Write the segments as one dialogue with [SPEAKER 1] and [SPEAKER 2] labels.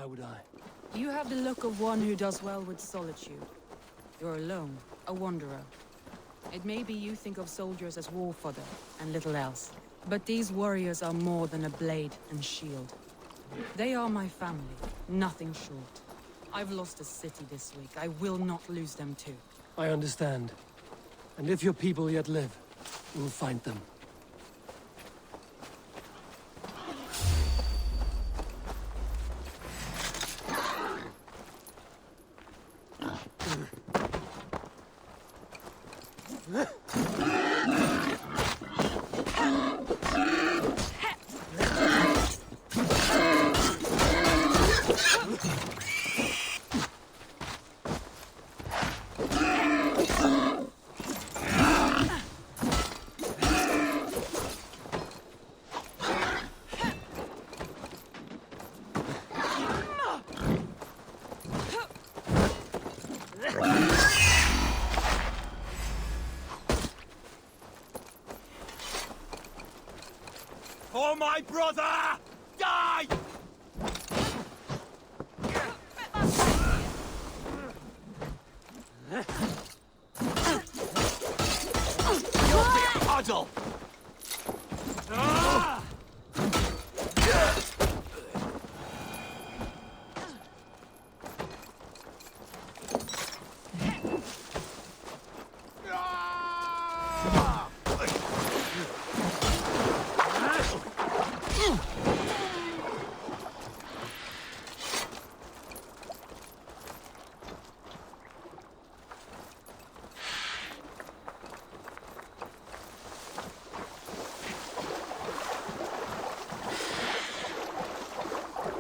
[SPEAKER 1] Why would I?
[SPEAKER 2] You have the look of one who does well with solitude. You're alone, a wanderer. It may be you think of soldiers as war fodder and little else. But these warriors are more than a blade and shield. They are my family, nothing short. I've lost a city this week. I will not lose them too.
[SPEAKER 1] I understand. And if your people yet live, we'll find them.
[SPEAKER 3] For my brother! Die! You'll be a puddle!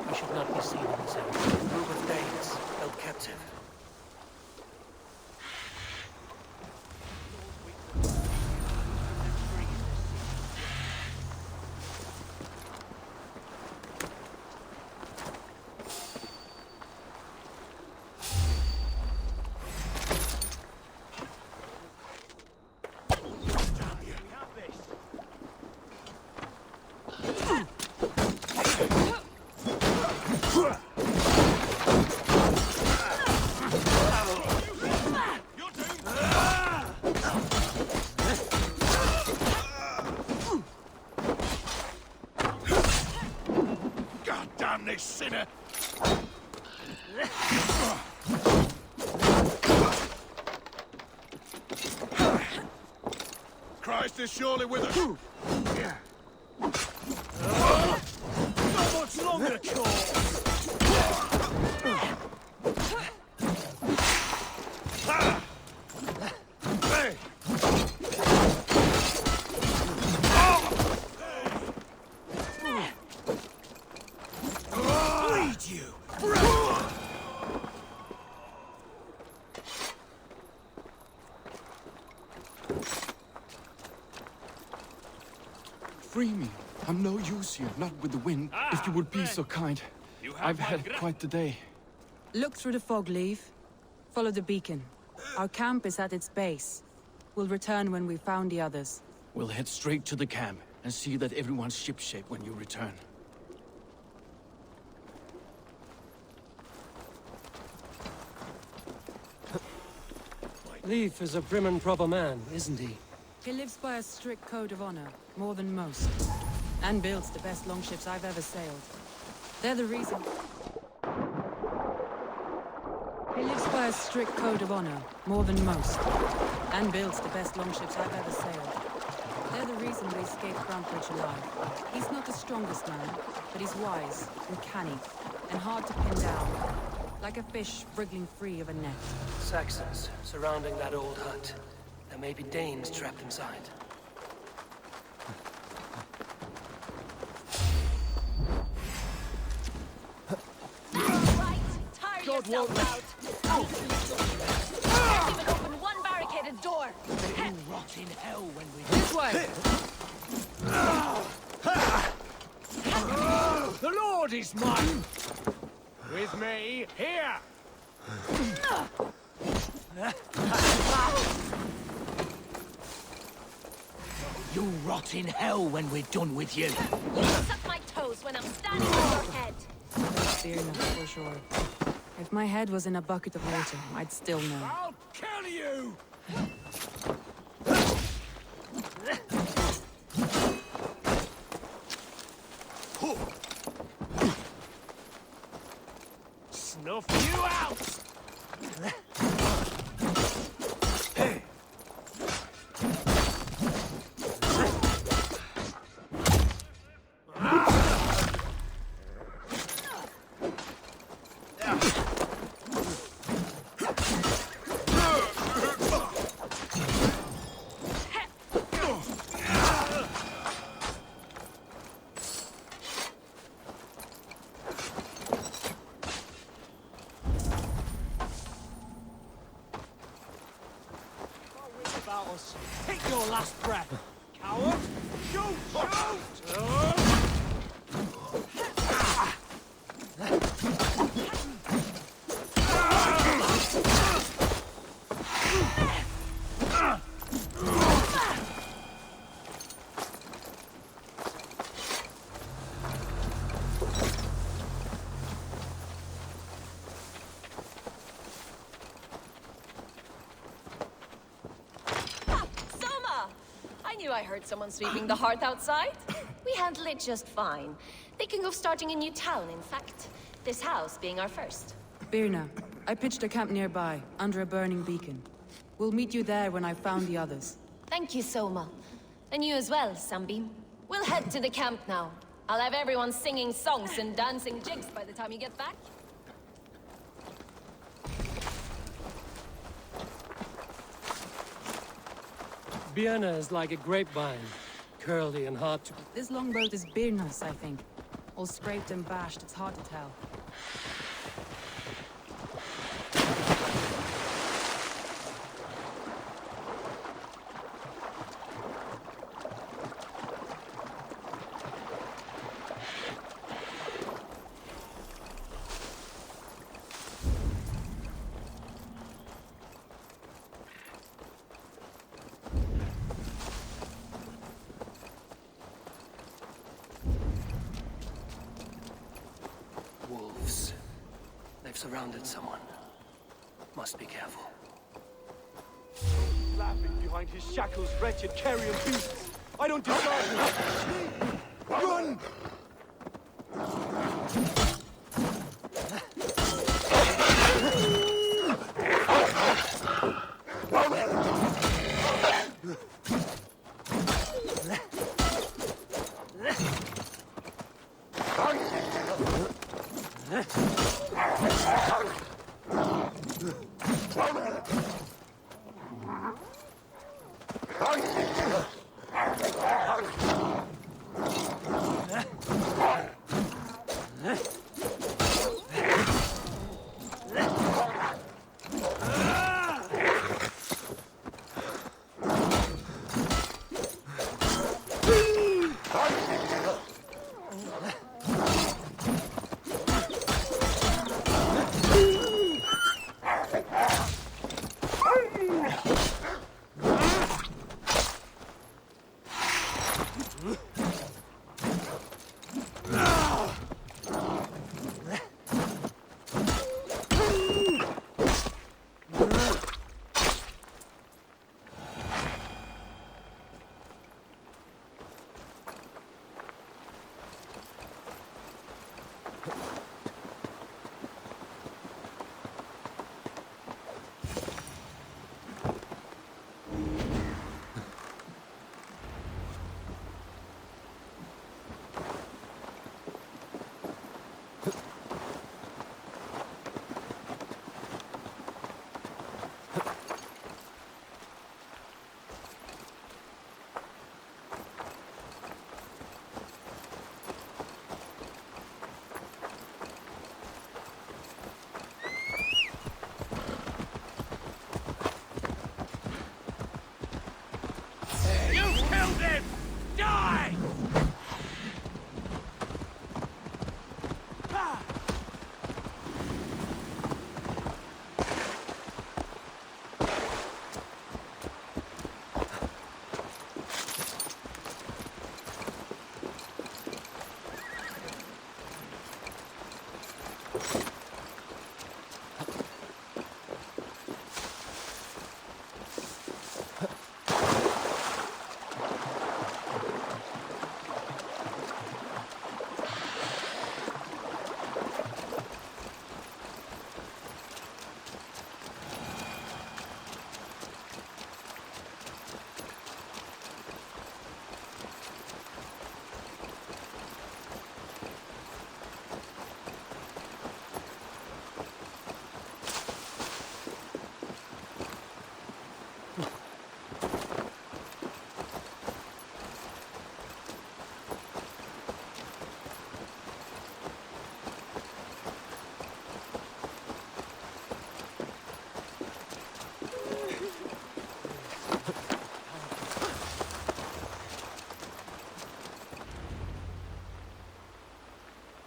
[SPEAKER 1] We should not be seen in this area. A group of Danes held captive.
[SPEAKER 3] Damn this sinner! Christ is surely with us! Not much longer, Cole! Hey!
[SPEAKER 4] Free me. I'm no use here, not with the wind. If you would be so kind. I've had quite the day.
[SPEAKER 2] Look through the fog, Leave. Follow the beacon. Our camp is at its base. We'll return when we've found the others.
[SPEAKER 4] We'll head straight to the camp and see that everyone's shipshape when you return.
[SPEAKER 1] Leif is a prim and proper man, isn't he?
[SPEAKER 2] He lives by a strict code of honor, more than most. And builds the best longships I've ever sailed. They're the reason... He lives by a strict code of honor, more than most. And builds the best longships I've ever sailed. They're the reason we escaped Grantbridge alive. He's not the strongest man, but he's wise and canny, and hard to pin down. Like a fish wriggling free of a net.
[SPEAKER 1] Saxons surrounding that old hut. There may be Danes trapped inside.
[SPEAKER 5] Right, tire yourself out. Can't even open one barricaded door.
[SPEAKER 3] You rot in hell when we...
[SPEAKER 2] This way!
[SPEAKER 3] The Lord is mine! With me, here! You rot in hell when we're done with you.
[SPEAKER 5] You suck my toes when I'm standing on your head.
[SPEAKER 2] Birna, for sure. If my head was in a bucket of water, I'd still know.
[SPEAKER 3] I'll kill you! Snuff you out! About us. Take your last breath, coward! Shoot!
[SPEAKER 5] Soma! I knew I heard someone sweeping the hearth outside. We handle it just fine. Thinking of starting a new town, in fact. This house being our first.
[SPEAKER 2] Birna, I pitched a camp nearby, under a burning beacon. We'll meet you there when I've found the others.
[SPEAKER 5] Thank you, Soma. And you as well, Sunbeam. We'll head to the camp now. I'll have everyone singing songs and dancing jigs by the time you get back.
[SPEAKER 1] Vienna is like a grapevine, curly and hard to...
[SPEAKER 2] This longboat is Birna's, I think. All scraped and bashed, it's hard to tell.
[SPEAKER 1] Wolves. They've surrounded someone. Must be careful.
[SPEAKER 3] Laughing behind his shackles, wretched carrion beasts! I don't deserve you! Run!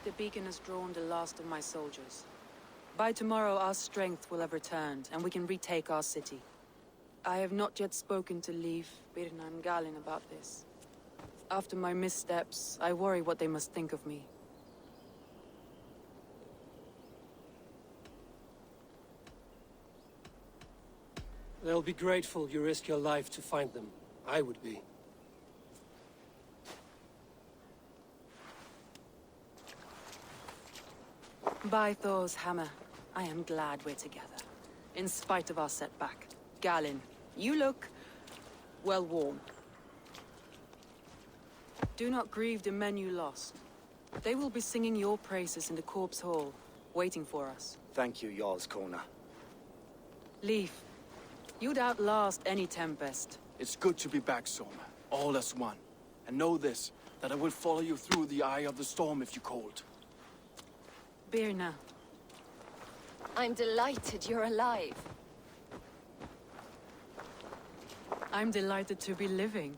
[SPEAKER 2] The beacon has drawn the last of my soldiers. By tomorrow, our strength will have returned, and we can retake our city. I have not yet spoken to Leif, Birna, and Galin about this. After my missteps, I worry what they must think of me.
[SPEAKER 1] They'll be grateful you risk your life to find them. I would be.
[SPEAKER 2] By Thor's hammer, I am glad we're together. In spite of our setback. Galin, you look... well, warm. Do not grieve the men you lost. They will be singing your praises in the Corpse Hall, waiting for us.
[SPEAKER 6] Thank you, Jarl's Kona.
[SPEAKER 2] Leif, you'd outlast any tempest.
[SPEAKER 4] It's good to be back, Soma. All as one. And know this, that I will follow you through the eye of the storm if you called.
[SPEAKER 2] Birna.
[SPEAKER 5] I'm delighted you're alive.
[SPEAKER 2] I'm delighted to be living.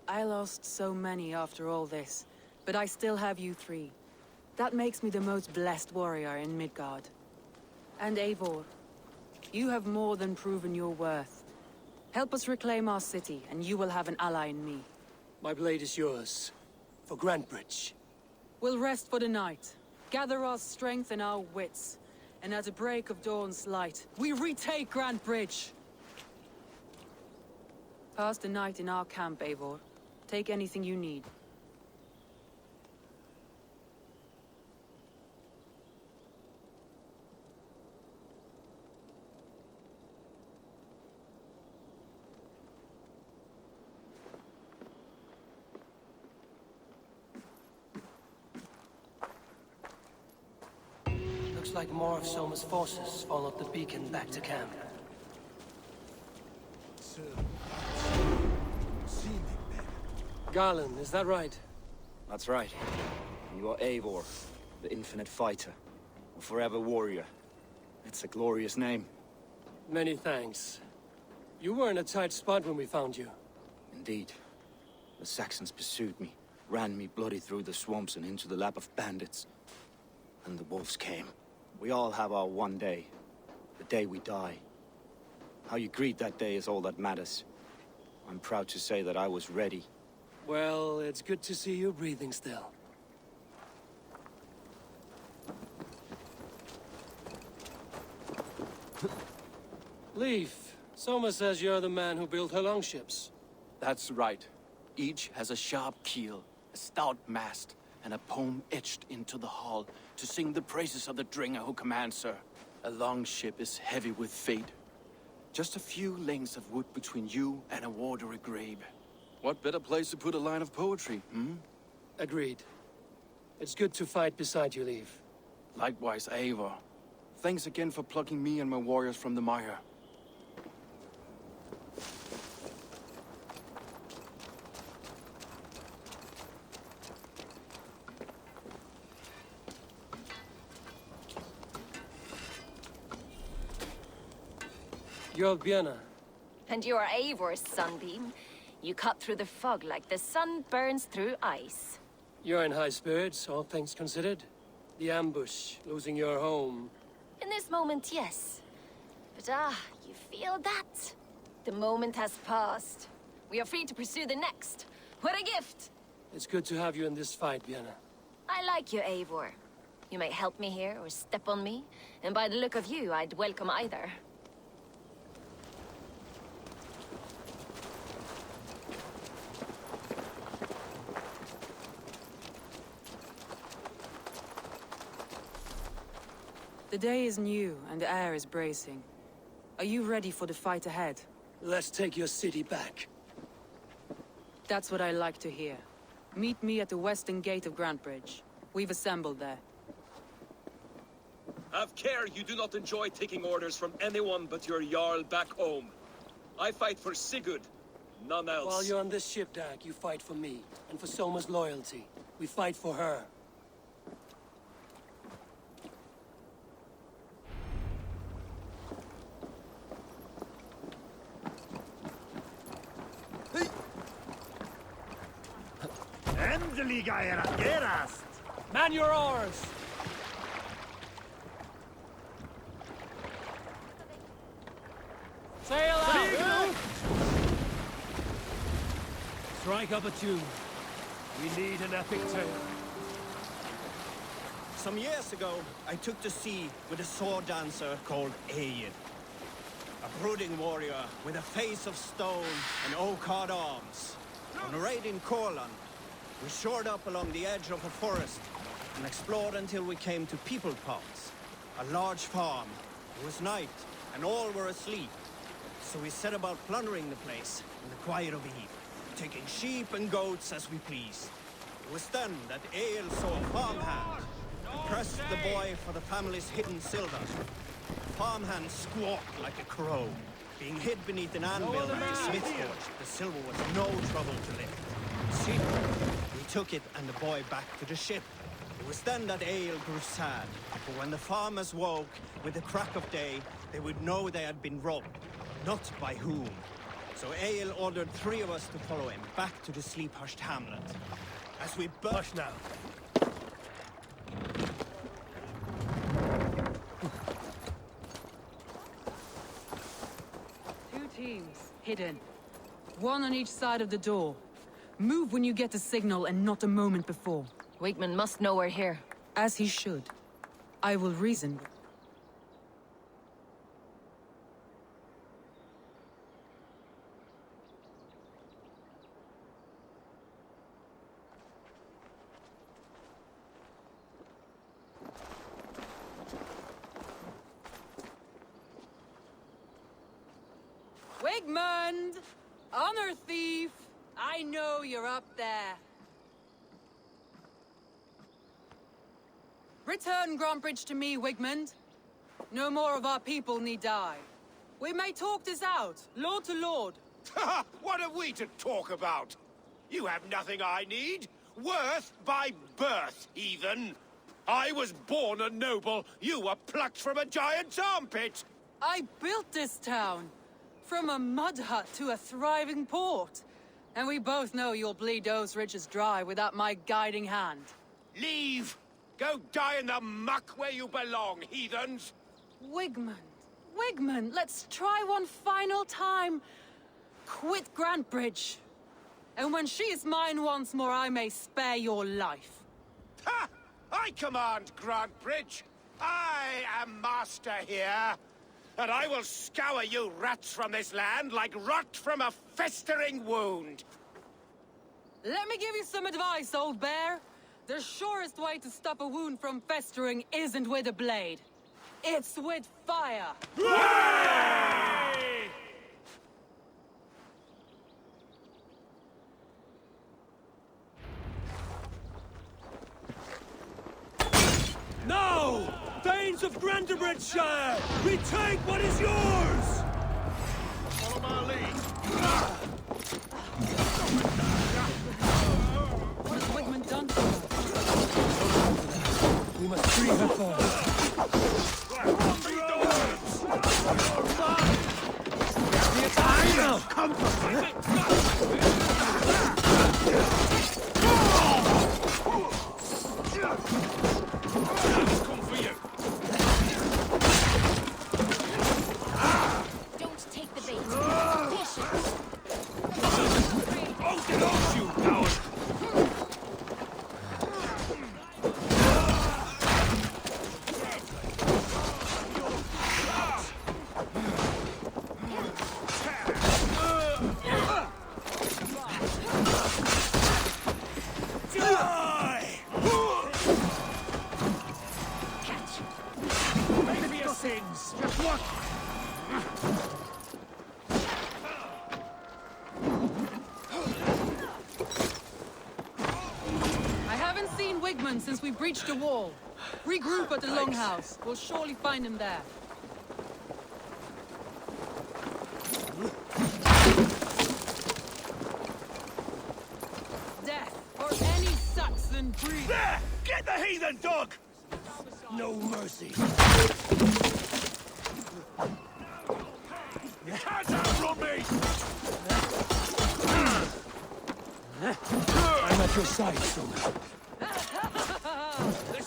[SPEAKER 2] I lost so many after all this, but I still have you three. That makes me the most blessed warrior in Midgard. And Eivor, you have more than proven your worth. Help us reclaim our city, and you will have an ally in me.
[SPEAKER 1] My blade is yours. For Grantbridge.
[SPEAKER 2] We'll rest for the night. Gather our strength and our wits. And at the break of dawn's light, we retake Grantbridge! Pass the night in our camp, Eivor. Take anything you need.
[SPEAKER 1] Looks like more of Soma's forces followed the beacon back to camp. Garland, is that right?
[SPEAKER 6] That's right. You are Eivor, the infinite fighter. A forever warrior. It's a glorious name.
[SPEAKER 1] Many thanks. You were in a tight spot when we found you.
[SPEAKER 6] Indeed. The Saxons pursued me, ran me bloody through the swamps and into the lap of bandits. And the wolves came. We all have our one day. The day we die. How you greet that day is all that matters. I'm proud to say that I was ready.
[SPEAKER 1] Well, it's good to see you breathing still. Leif, Soma says you're the man who built her longships.
[SPEAKER 4] That's right. Each has a sharp keel, a stout mast, and a poem etched into the hull to sing the praises of the Dringer who commands her. A longship is heavy with fate. Just a few lengths of wood between you and a watery grave. What better place to put a line of poetry, hmm?
[SPEAKER 1] Agreed. It's good to fight beside you, Leif.
[SPEAKER 4] Likewise, Eivor. Thanks again for plucking me and my warriors from the mire.
[SPEAKER 1] You're Björna.
[SPEAKER 5] And you are Eivor's sunbeam. You cut through the fog like the sun burns through ice.
[SPEAKER 1] You're in high spirits, all things considered. The ambush, losing your home.
[SPEAKER 5] In this moment, yes. But you feel that? The moment has passed. We are free to pursue the next. What a gift!
[SPEAKER 1] It's good to have you in this fight, Björna.
[SPEAKER 5] I like you, Eivor. You might help me here or step on me, and by the look of you, I'd welcome either.
[SPEAKER 2] The day is new and the air is bracing. Are you ready for the fight ahead?
[SPEAKER 1] Let's take your city back.
[SPEAKER 2] That's what I like to hear. Meet me at the western gate of Grantbridge. We've assembled there.
[SPEAKER 3] Have care you do not enjoy taking orders from anyone but your Jarl back home. I fight for Sigurd, none else.
[SPEAKER 1] While you're on this ship, Dag, you fight for me. And for Soma's loyalty. We fight for her.
[SPEAKER 7] Endelig er det gerast!
[SPEAKER 1] Man your oars! Sail out! Strike up a tune. We need an epic tale.
[SPEAKER 6] Some years ago, I took to sea with a sword dancer called Egil. A brooding warrior with a face of stone and oak-hard arms. On a raid in Courland, we shored up along the edge of a forest and explored until we came to People Pots, a large farm. It was night, and all were asleep. So we set about plundering the place in the quiet of eve, taking sheep and goats as we pleased. It was then that Egil saw a farmhand and pressed the boy for the family's hidden silver. The farmhand squawked like a crow. Being hid beneath an anvil at the smith's forge, the silver was no trouble to lift. See, we took it and the boy back to the ship. It was then that Egil grew sad, for when the farmers woke with the crack of day, they would know they had been robbed, not by whom. So Egil ordered 3 of us to follow him back to the sleep-hushed hamlet. As we
[SPEAKER 1] Hush now.
[SPEAKER 2] Two teams, hidden. One on each side of the door. Move when you get the signal and not a moment before.
[SPEAKER 5] Wigman must know we're here.
[SPEAKER 2] As he should. I will reason. Wigmund! Honor thief! I know you're up there. Return Grantbridge to me, Wigmund. No more of our people need die. We may talk this out, lord to lord.
[SPEAKER 7] What are we to talk about? You have nothing I need. Worth by birth, heathen. I was born a noble. You were plucked from a giant's armpit.
[SPEAKER 2] I built this town. From a mud hut to a thriving port. And we both know you'll bleed those riches dry without my guiding hand.
[SPEAKER 7] Leave. Go die in the muck where you belong, heathens.
[SPEAKER 2] Wigmund, Wigmund, let's try one final time. Quit Grantbridge. And when she is mine once more, I may spare your life.
[SPEAKER 7] Ha! I command Grantbridge. I am master here. And I will scour you rats from this land like rot from a festering wound.
[SPEAKER 2] Let me give you some advice, old bear. The surest way to stop a wound from festering isn't with a blade. It's with fire.
[SPEAKER 1] Now! Thanes of Grantebridgeshire! Retake what is yours!
[SPEAKER 7] Follow my lead.
[SPEAKER 2] What has Wigmund done to her?
[SPEAKER 1] We must free her first.
[SPEAKER 5] Don't take the bait. Patience.
[SPEAKER 7] sins! Just what?
[SPEAKER 2] I haven't seen Wigman since we breached the wall. Regroup at the Longhouse. We'll surely find him there. Death for any Saxon breed!
[SPEAKER 7] There! Get the heathen dog! No mercy. You can't outrun me! I'm at your side, Somas.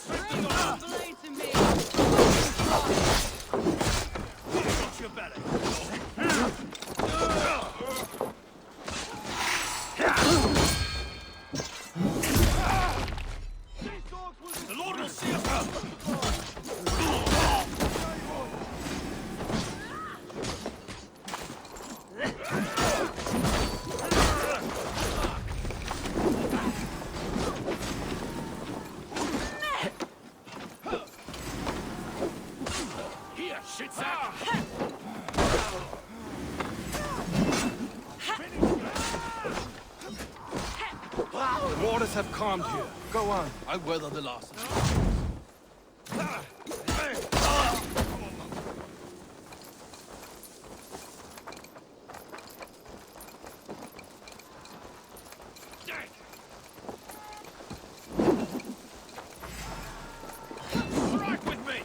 [SPEAKER 2] Bring your blade to me!
[SPEAKER 7] Watch your belly. The Lord will see us out. Here, shitsack.
[SPEAKER 8] The waters have calmed here. Go on. I'll weather the losses.
[SPEAKER 7] Strike with me.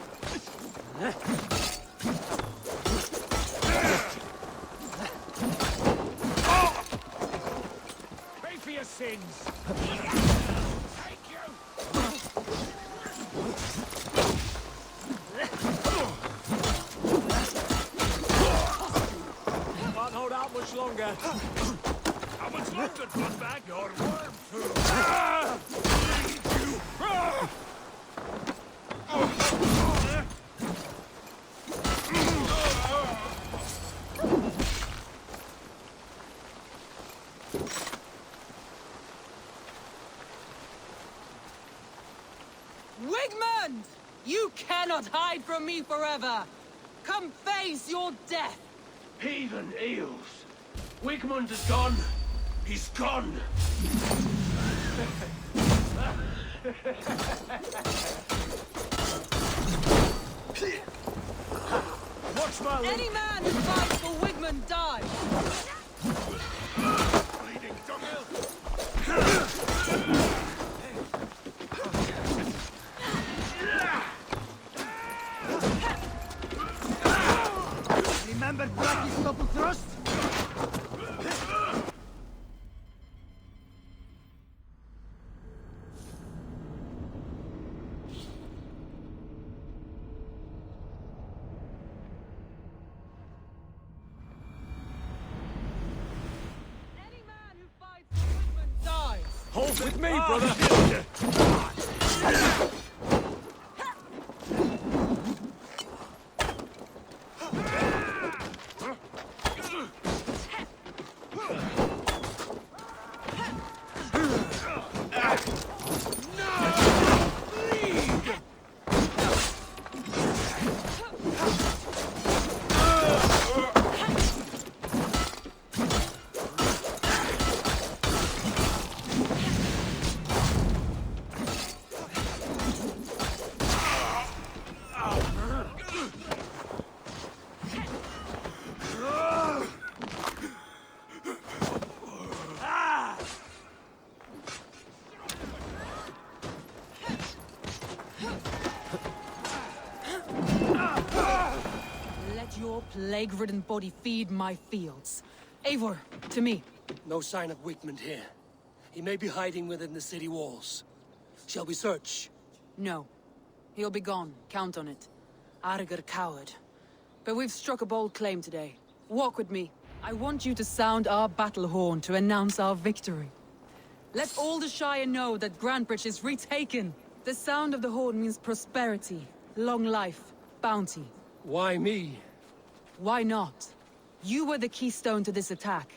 [SPEAKER 7] Pay for your sins. Take you.
[SPEAKER 3] Can't hold out much longer.
[SPEAKER 7] How much longer, bloodbag? Your worm food.
[SPEAKER 2] Wigmund! You cannot hide from me forever! Come face your death!
[SPEAKER 3] Heathen eels. Wigmund is gone. He's gone.
[SPEAKER 7] Watch my
[SPEAKER 2] Any man who fights for Wigmund dies!
[SPEAKER 7] bleeding dunghill.
[SPEAKER 9] Remember Blackie's double thrust?
[SPEAKER 2] Any man who fights for Wigmund dies!
[SPEAKER 3] Hold with me, brother.
[SPEAKER 2] Let your plague-ridden body feed my fields. Eivor, to me.
[SPEAKER 1] No sign of Wigmund here. He may be hiding within the city walls. Shall we search?
[SPEAKER 2] No. He'll be gone, count on it. Arger coward. But we've struck a bold claim today. Walk with me. I want you to sound our battle horn to announce our victory. Let all the Shire know that Grantbridge is retaken. The sound of the horn means prosperity, long life, bounty.
[SPEAKER 1] Why me?
[SPEAKER 2] Why not? You were the keystone to this attack.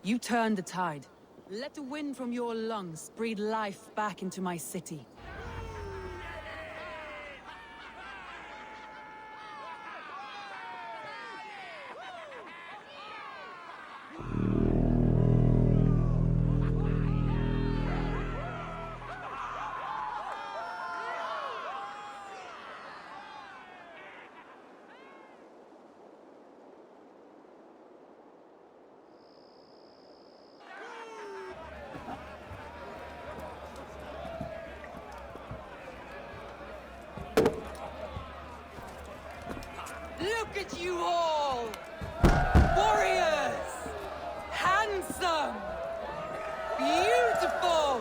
[SPEAKER 2] You turned the tide. Let the wind from your lungs breathe life back into my city. Look at you all! Warriors! Handsome! Beautiful!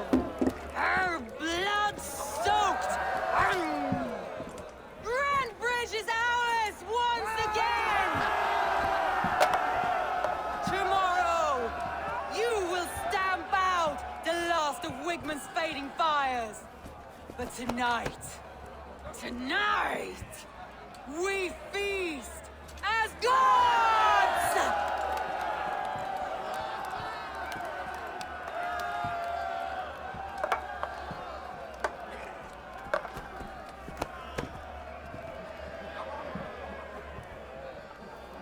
[SPEAKER 2] Her blood-soaked! Grantbridge is ours once again! Tomorrow, you will stamp out the last of Wigman's fading fires. But tonight, we feast as gods!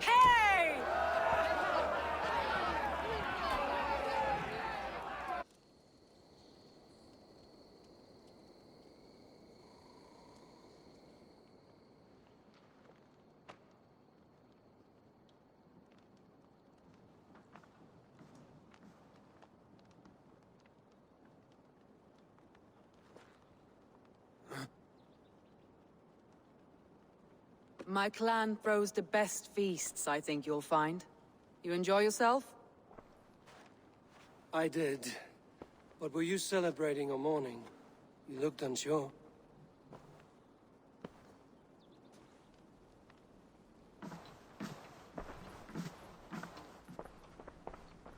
[SPEAKER 2] Hey! My clan throws the best feasts, I think you'll find. You enjoy yourself?
[SPEAKER 1] I did. But were you celebrating or mourning? You looked unsure.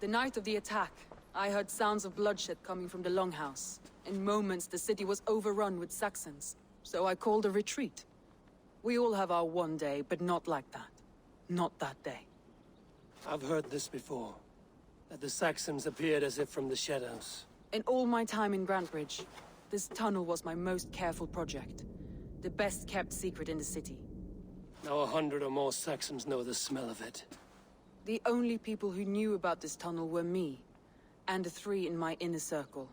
[SPEAKER 2] The night of the attack, I heard sounds of bloodshed coming from the Longhouse. In moments, the city was overrun with Saxons, so I called a retreat. We all have our one day, but not like that. Not that day.
[SPEAKER 1] I've heard this before. That the Saxons appeared as if from the shadows.
[SPEAKER 2] In all my time in Grantbridge, this tunnel was my most careful project. The best kept secret in the city.
[SPEAKER 1] Now 100 or more Saxons know the smell of it.
[SPEAKER 2] The only people who knew about this tunnel were me, and the 3 in my inner circle.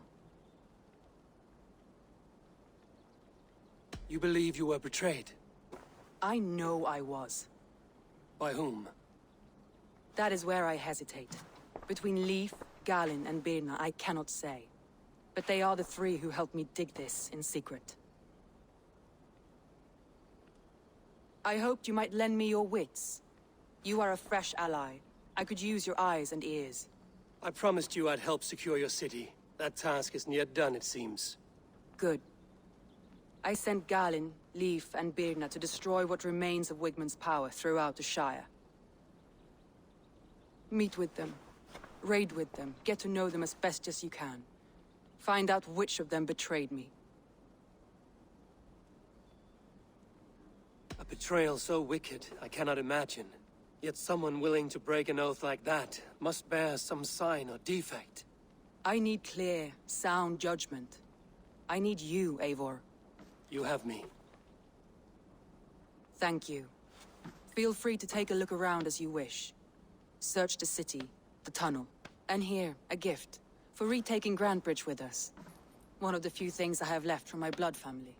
[SPEAKER 1] You believe you were betrayed?
[SPEAKER 2] I know I was.
[SPEAKER 1] By whom?
[SPEAKER 2] That is where I hesitate. Between Leif, Galin, and Birna, I cannot say. But they are the 3 who helped me dig this in secret. I hoped you might lend me your wits. You are a fresh ally. I could use your eyes and ears.
[SPEAKER 1] I promised you I'd help secure your city. That task isn't yet done, it seems.
[SPEAKER 2] Good. I sent Galin, Leif, and Birna to destroy what remains of Wigman's power throughout the Shire. Meet with them. Raid with them. Get to know them as best as you can. Find out which of them betrayed me.
[SPEAKER 1] A betrayal so wicked, I cannot imagine. Yet someone willing to break an oath like that must bear some sign or defect.
[SPEAKER 2] I need clear, sound judgment. I need you, Eivor.
[SPEAKER 1] You have me.
[SPEAKER 2] Thank you. Feel free to take a look around as you wish. Search the city, the tunnel, and here, a gift. For retaking Grantbridge with us. One of the few things I have left from my blood family.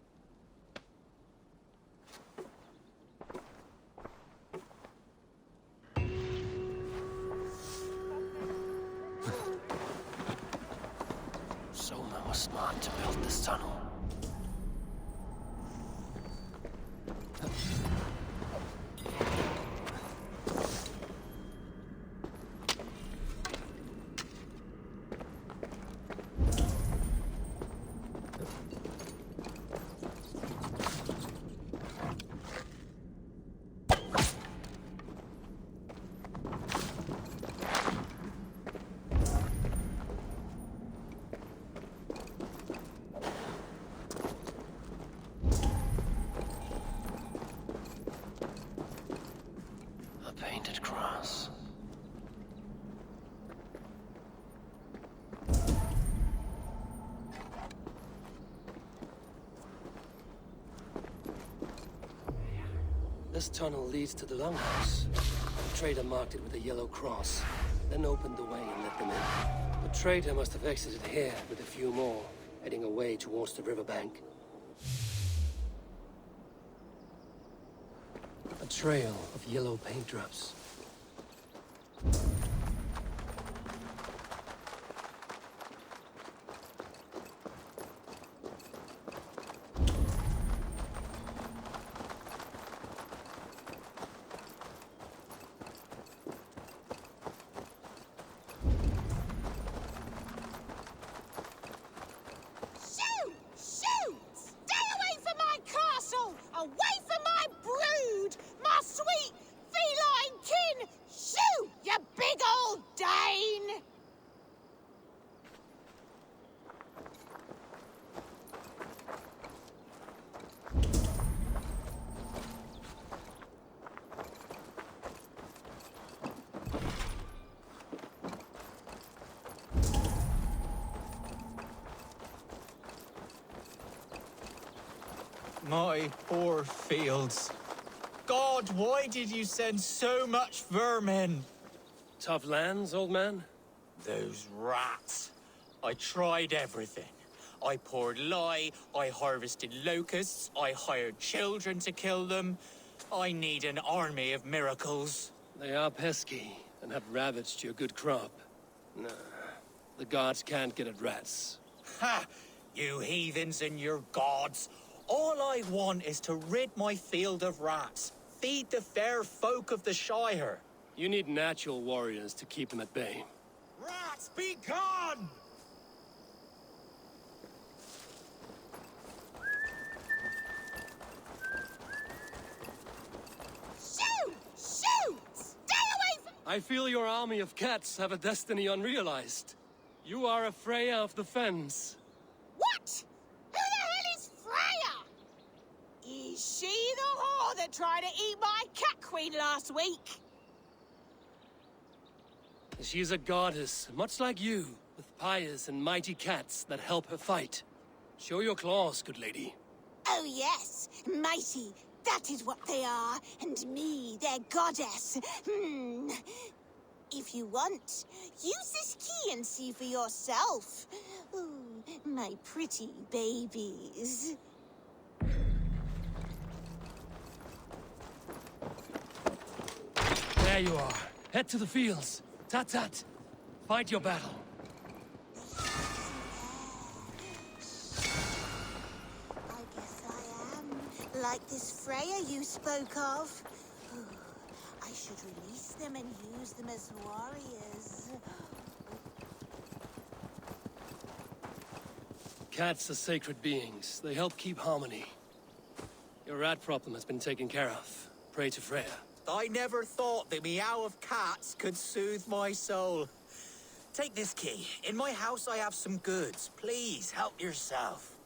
[SPEAKER 1] Soma was smart to build this tunnel. Painted cross. This tunnel leads to the Longhouse. The traitor marked it with a yellow cross, then opened the way and let them in. The traitor must have exited here with a few more, heading away towards the riverbank. A trail of yellow paint drops.
[SPEAKER 10] My poor fields. God, why did you send so much vermin?
[SPEAKER 1] Tough lands, old man?
[SPEAKER 10] Those rats. I tried everything. I poured lye, I harvested locusts, I hired children to kill them. I need an army of miracles.
[SPEAKER 1] They are pesky and have ravaged your good crop. Nah, the gods can't get at rats.
[SPEAKER 10] Ha! You heathens and your gods. All I want is to rid my field of rats. Feed the fair folk of the Shire.
[SPEAKER 1] You need natural warriors to keep them at bay.
[SPEAKER 10] Rats, be gone!
[SPEAKER 11] Shoot! Shoot! Stay away from...
[SPEAKER 1] I feel your army of cats have a destiny unrealized. You are a Freya of the Fens.
[SPEAKER 11] What? Who the hell is Freya? Is she the whore that tried to eat my cat queen last week?
[SPEAKER 1] She's a goddess, much like you, with pious and mighty cats that help her fight. Show your claws, good lady.
[SPEAKER 11] Oh yes, mighty. That is what they are. And me, their goddess. If you want, use this key and see for yourself. Ooh, my pretty babies.
[SPEAKER 1] There you are. Head to the fields. Tat-tat. Fight your battle.
[SPEAKER 11] I guess I am. Like this Freya you spoke of. Ooh, I should release them and use them as warriors.
[SPEAKER 1] Cats are sacred beings. They help keep harmony. Your rat problem has been taken care of. Pray to Freya.
[SPEAKER 10] I never thought the meow of cats could soothe my soul. Take this key. In my house I have some goods. Please, help yourself.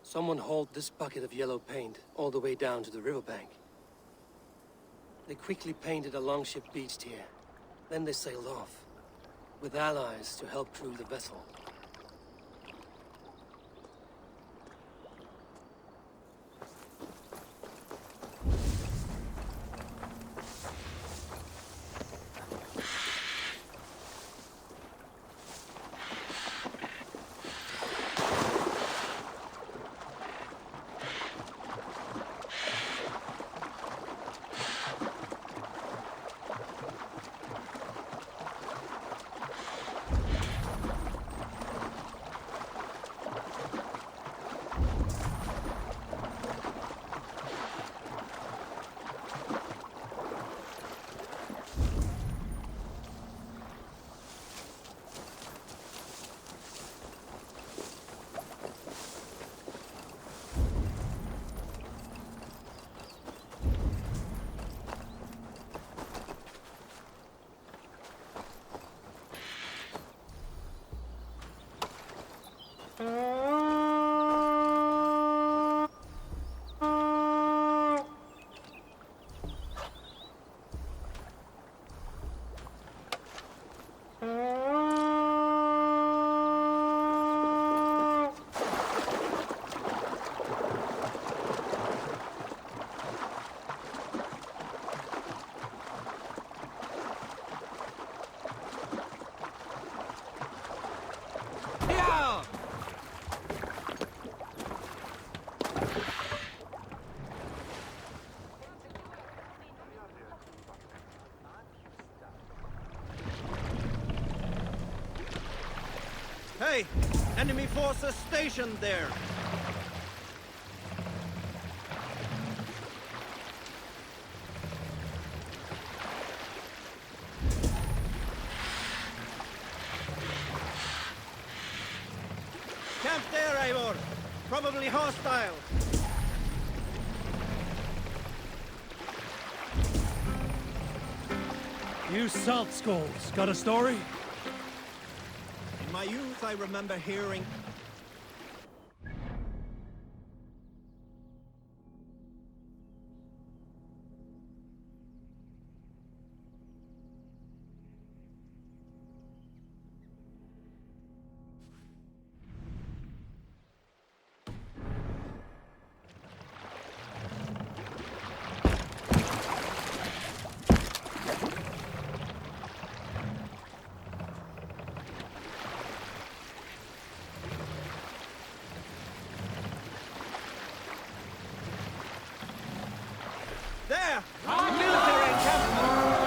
[SPEAKER 1] Someone hauled this bucket of yellow paint all the way down to the riverbank. They quickly painted a longship beached here. Then they sailed off, with allies to help crew the vessel.
[SPEAKER 9] Hey! Enemy forces stationed there! probably hostile.
[SPEAKER 12] You salt skulls, got a story?
[SPEAKER 9] In my youth, I remember hearing... There! Military encampment!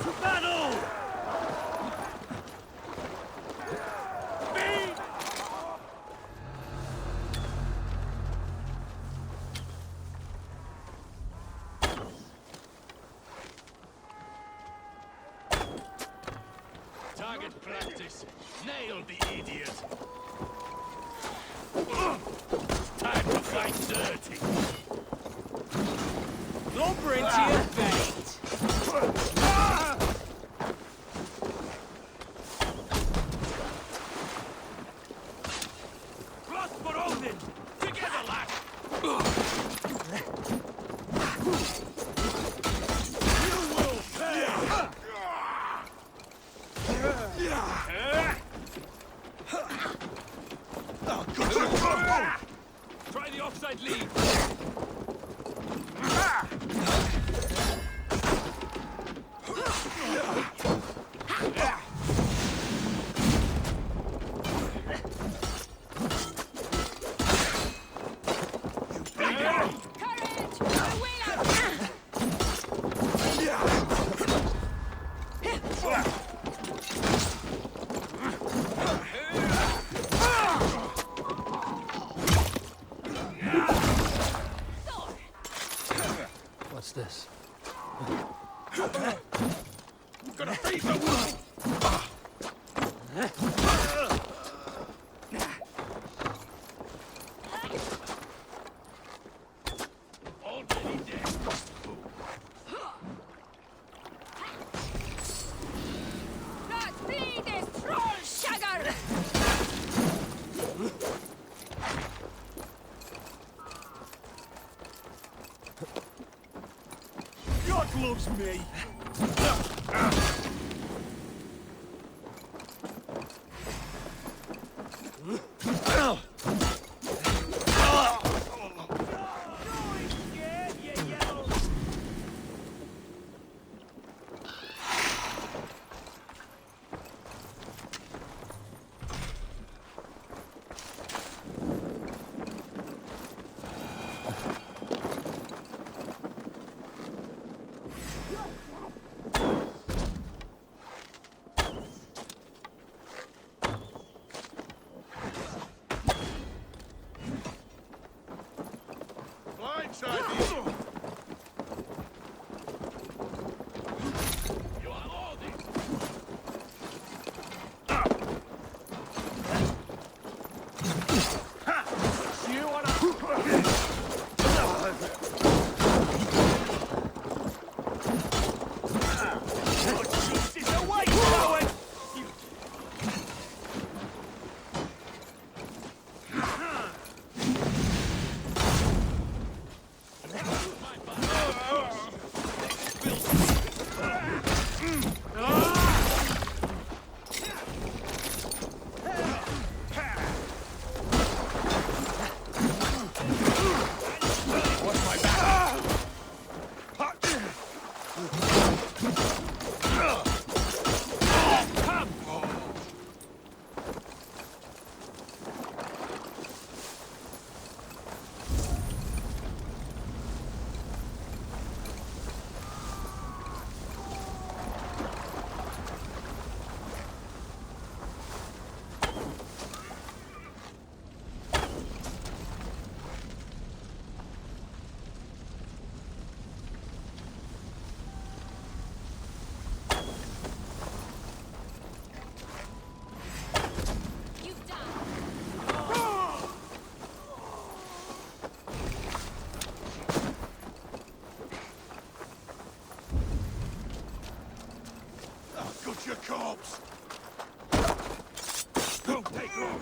[SPEAKER 12] To battle!
[SPEAKER 8] Target practice. Nail the idiot. Time to fight dirty.
[SPEAKER 10] Lumber into your bait.
[SPEAKER 8] Cross for Odin! Together, lad! You will pay! Try the offside lead!
[SPEAKER 1] What's this?
[SPEAKER 8] Gonna freeze the wound! Already dead.
[SPEAKER 2] That speed is troll sugar!
[SPEAKER 8] God loves me! Blindside you! You are all this! You wanna... This is the way, Owen!
[SPEAKER 7] jobs! Don't take long!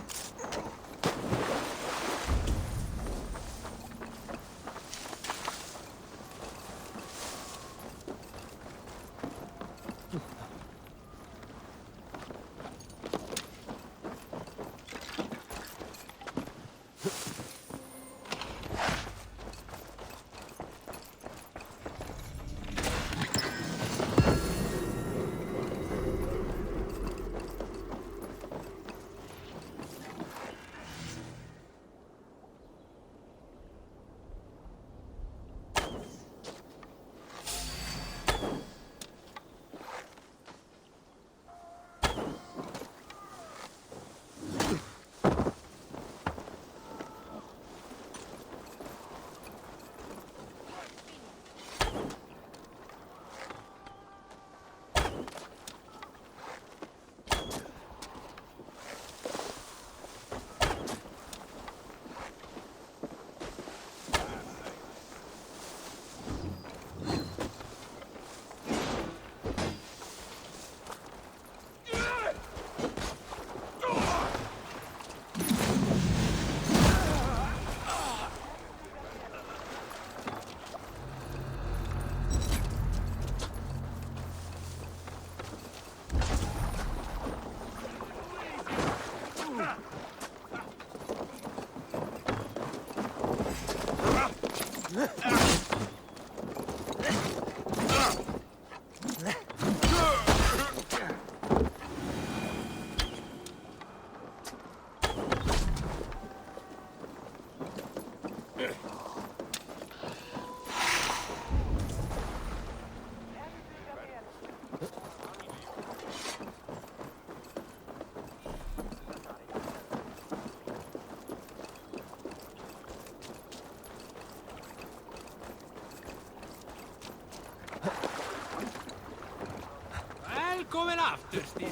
[SPEAKER 12] Välkommen after, Steve.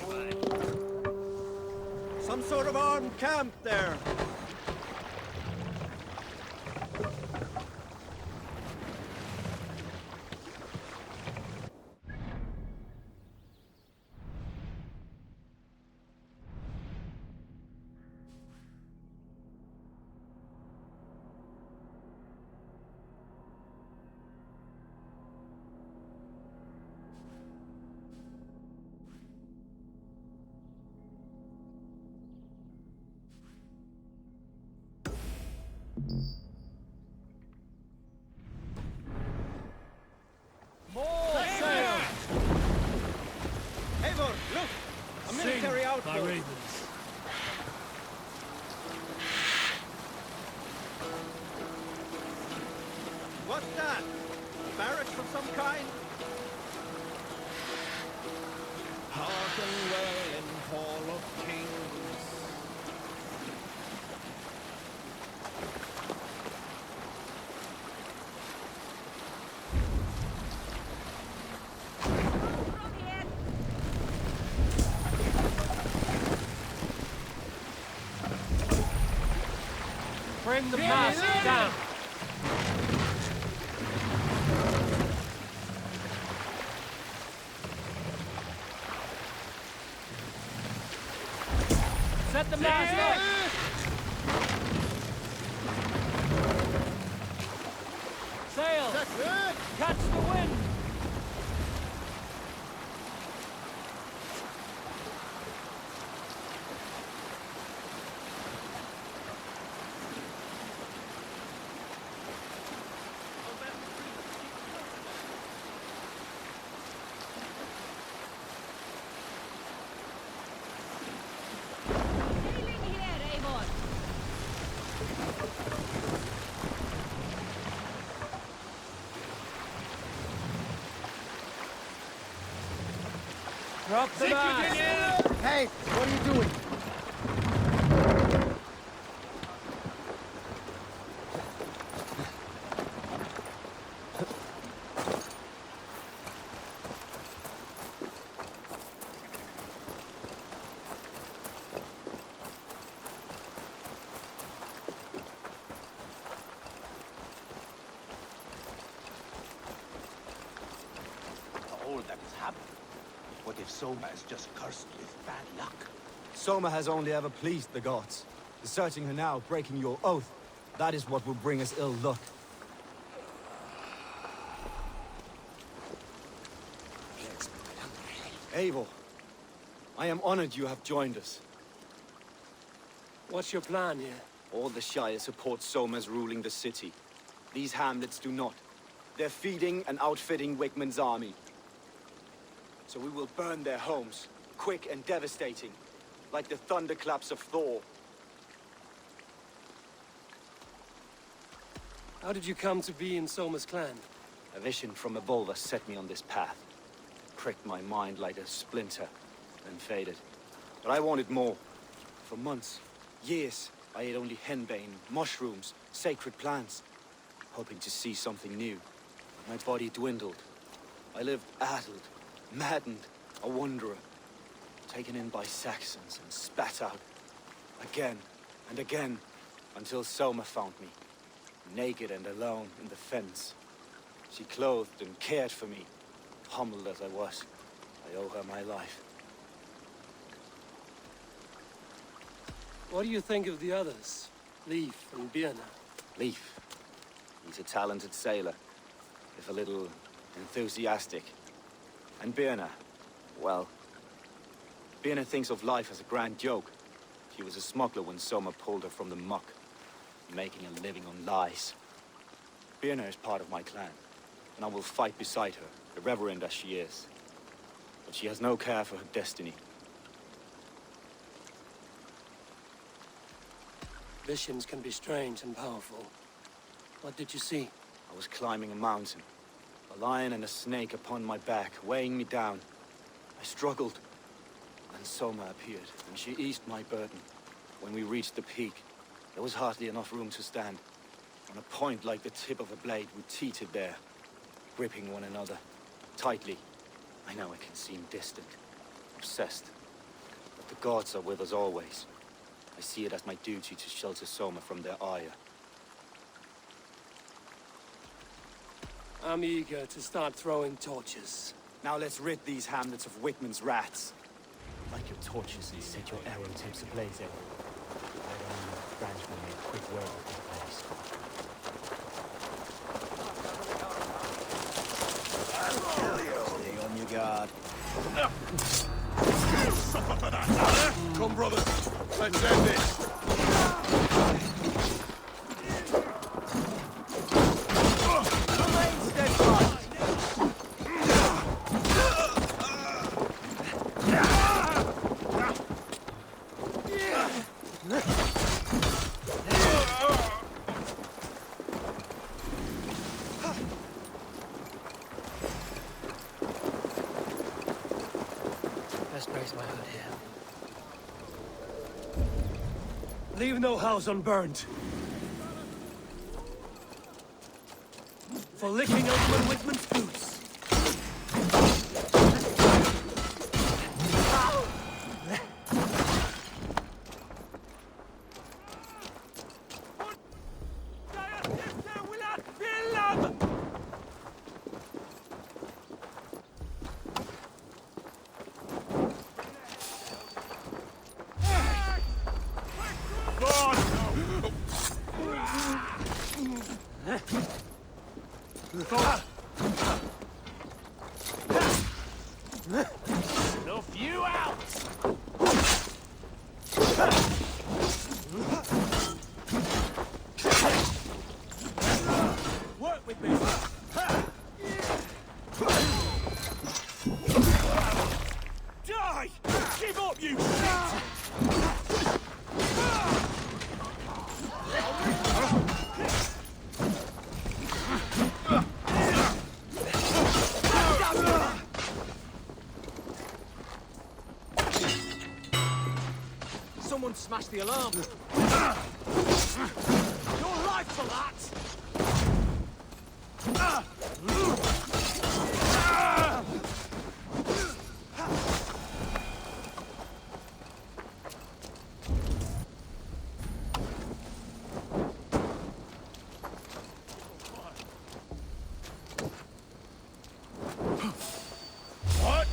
[SPEAKER 9] Some sort of armed camp there. Eivor, look! A military outpost!
[SPEAKER 12] My ravens.
[SPEAKER 9] What's that? Barracks of some kind? Hearken well in Hall of Kings.
[SPEAKER 12] Bring the mask down. Set the mask up. Sail. Catch the wind. Drop the mask.
[SPEAKER 9] Hey, what are you doing?
[SPEAKER 6] All that has happened.
[SPEAKER 7] What if Soma is just cursed with bad luck?
[SPEAKER 6] Soma has only ever pleased the gods. Deserting her now, breaking your oath, that is what will bring us ill luck. Eivor, I am honored you have joined us.
[SPEAKER 1] What's your plan here?
[SPEAKER 6] All the Shire support Soma's ruling the city. These hamlets do not. They're feeding and outfitting Wickman's army. So we will burn their homes, quick and devastating, like the thunderclaps of Thor.
[SPEAKER 1] How did you come to be in Soma's clan?
[SPEAKER 6] A vision from above has set me on this path. Pricked my mind like a splinter, then faded. But I wanted more. For months, years, I ate only henbane, mushrooms, sacred plants, hoping to see something new. My body dwindled. I lived addled, maddened, a wanderer, taken in by Saxons and spat out again and again, until Soma found me, naked and alone in the fens. She clothed and cared for me, humbled as I was. I owe her my life.
[SPEAKER 1] What do you think of the others? Leif and Birna?
[SPEAKER 6] Leif. He's a talented sailor, if a little enthusiastic. And Birna, well, Birna thinks of life as a grand joke. She was a smuggler when Soma pulled her from the muck, making a living on lies. Birna is part of my clan, and I will fight beside her, irreverent as she is. But she has no care for her destiny.
[SPEAKER 1] Visions can be strange and powerful. What did you see?
[SPEAKER 6] I was climbing a mountain. A lion and a snake upon my back, weighing me down. I struggled. And Soma appeared, and she eased my burden. When we reached the peak, there was hardly enough room to stand. On a point like the tip of a blade, we teetered there, gripping one another, tightly. I know it can seem distant, obsessed. But the gods are with us always. I see it as my duty to shelter Soma from their ire.
[SPEAKER 1] I'm eager to start throwing torches.
[SPEAKER 6] Now let's rid these hamlets of Wickman's rats. Like your torches and set your arrow tips ablaze, Eivor. I don't know if Branchman made quick work of this place. Stay on your guard.
[SPEAKER 7] Suffer for that! Come, brothers! Let's end this!
[SPEAKER 1] Let's brace my hood here. Leave no house unburned. For licking Oakman Wickman's boots.
[SPEAKER 12] Enough you out!
[SPEAKER 7] Work with me! Die! Give up, you shit!
[SPEAKER 12] Someone smashed the alarm.
[SPEAKER 7] Your life for that! What?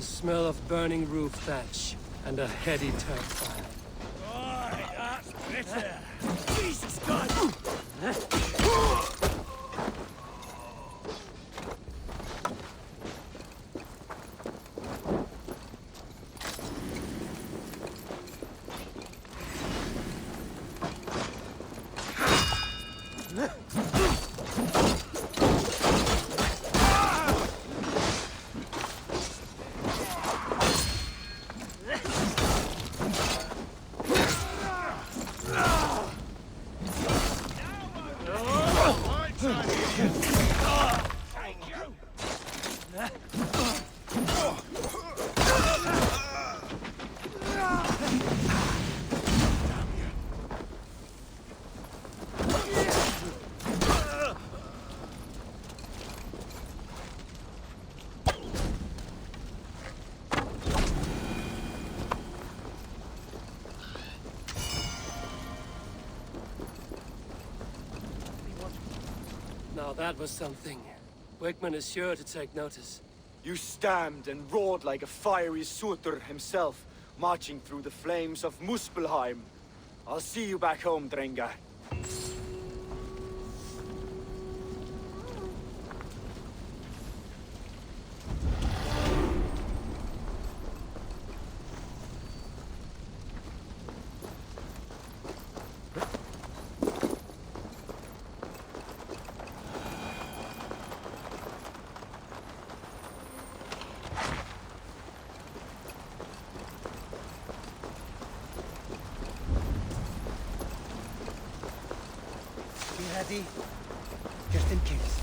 [SPEAKER 1] smell of burning roof thatch and a heady turf fire.
[SPEAKER 12] Aye, that's better. Jesus God!
[SPEAKER 1] Now that was something. Wickman is sure to take notice.
[SPEAKER 6] You stamped and roared like a fiery Surtur himself, marching through the flames of Muspelheim. I'll see you back home, Drenga.
[SPEAKER 12] Ready? Just in case.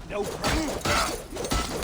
[SPEAKER 12] No problem.